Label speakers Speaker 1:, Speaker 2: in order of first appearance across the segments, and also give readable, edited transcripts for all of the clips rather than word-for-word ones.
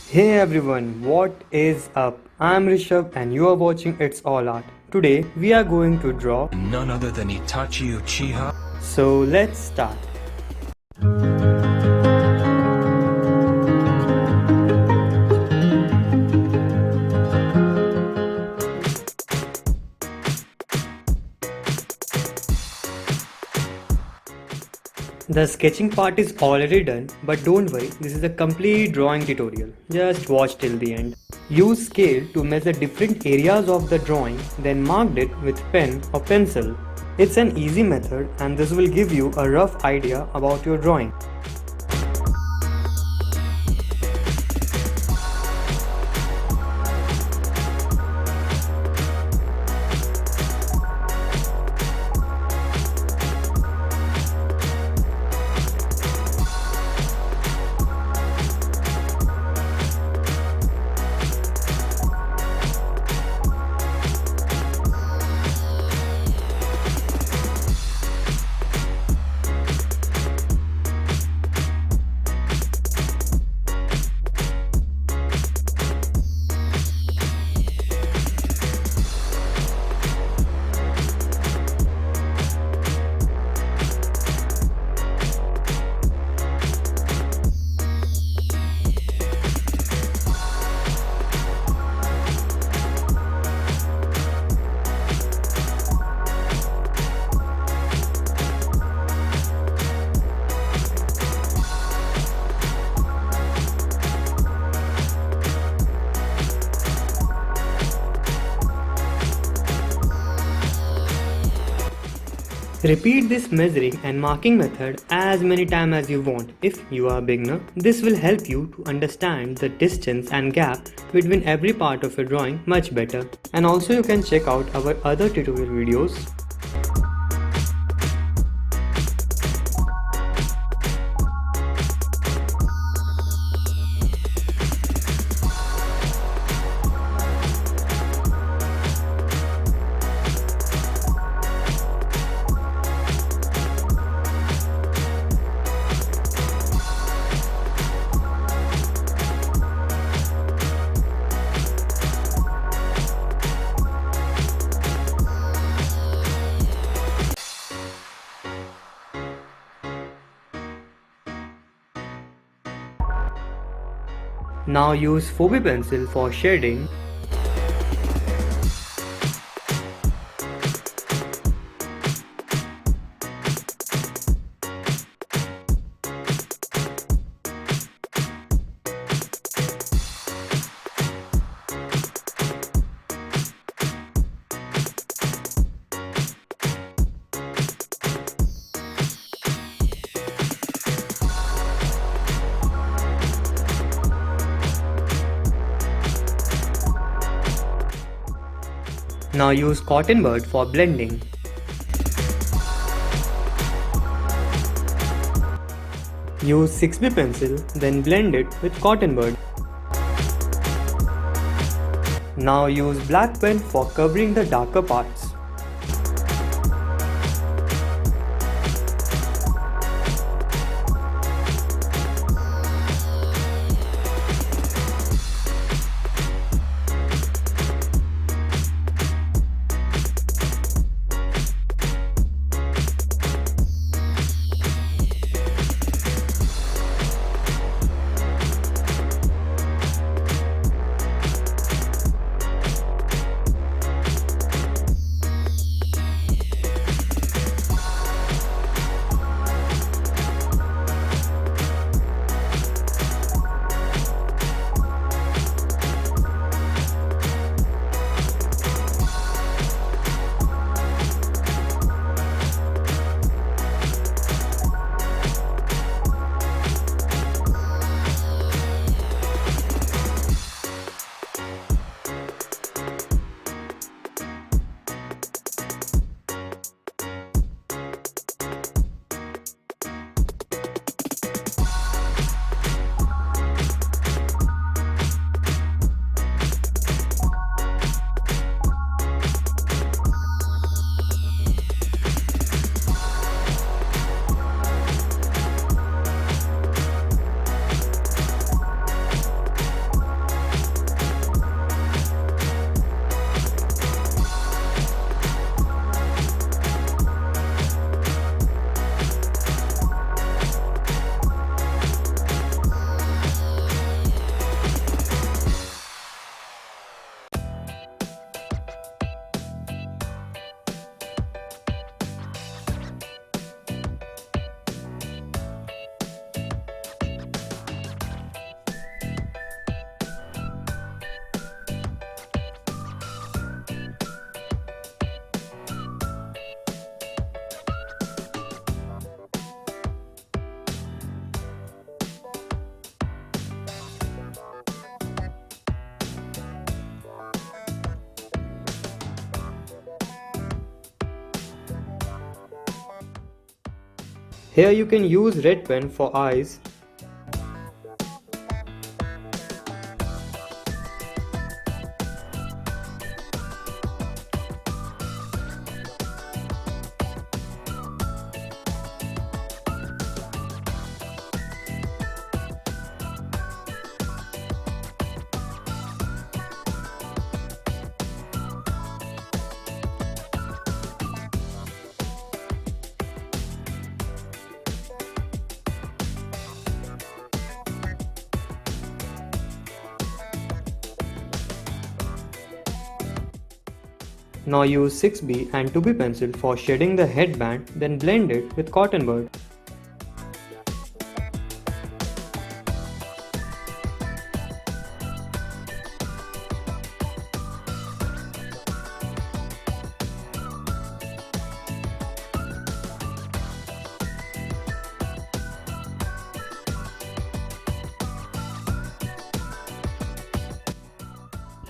Speaker 1: Hey everyone, what is up? I'm Rishabh and you are watching It's All Art. Today we are going to draw.
Speaker 2: None other than Itachi Uchiha.
Speaker 1: So let's start. The sketching part is already done, but don't worry, this is a complete drawing tutorial. Just watch till the end. Use scale to measure different areas of the drawing, then mark it with pen or pencil. It's an easy method and this will give you a rough idea about your drawing. Repeat this measuring and marking method as many times as you want. If you are a beginner, this will help you to understand the distance and gap between every part of your drawing much better. And also you can check out our other tutorial videos. Now use 4B pencil for shading. Now use cotton bud for blending. Use 6B pencil, then blend it with cotton bud. Now use black pen for covering the darker parts. Here you can use red pen for eyes. Now use 6B and 2B pencil for shading the headband, then blend it with cotton bud.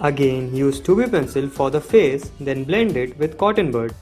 Speaker 1: Again use 2B pencil for the face, then blend it with cotton bud.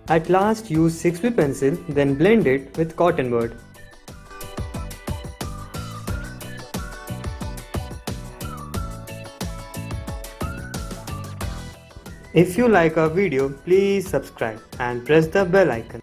Speaker 1: At last use 6B pencil, then blend it with cotton bud. If you like our video, please subscribe and press the bell icon.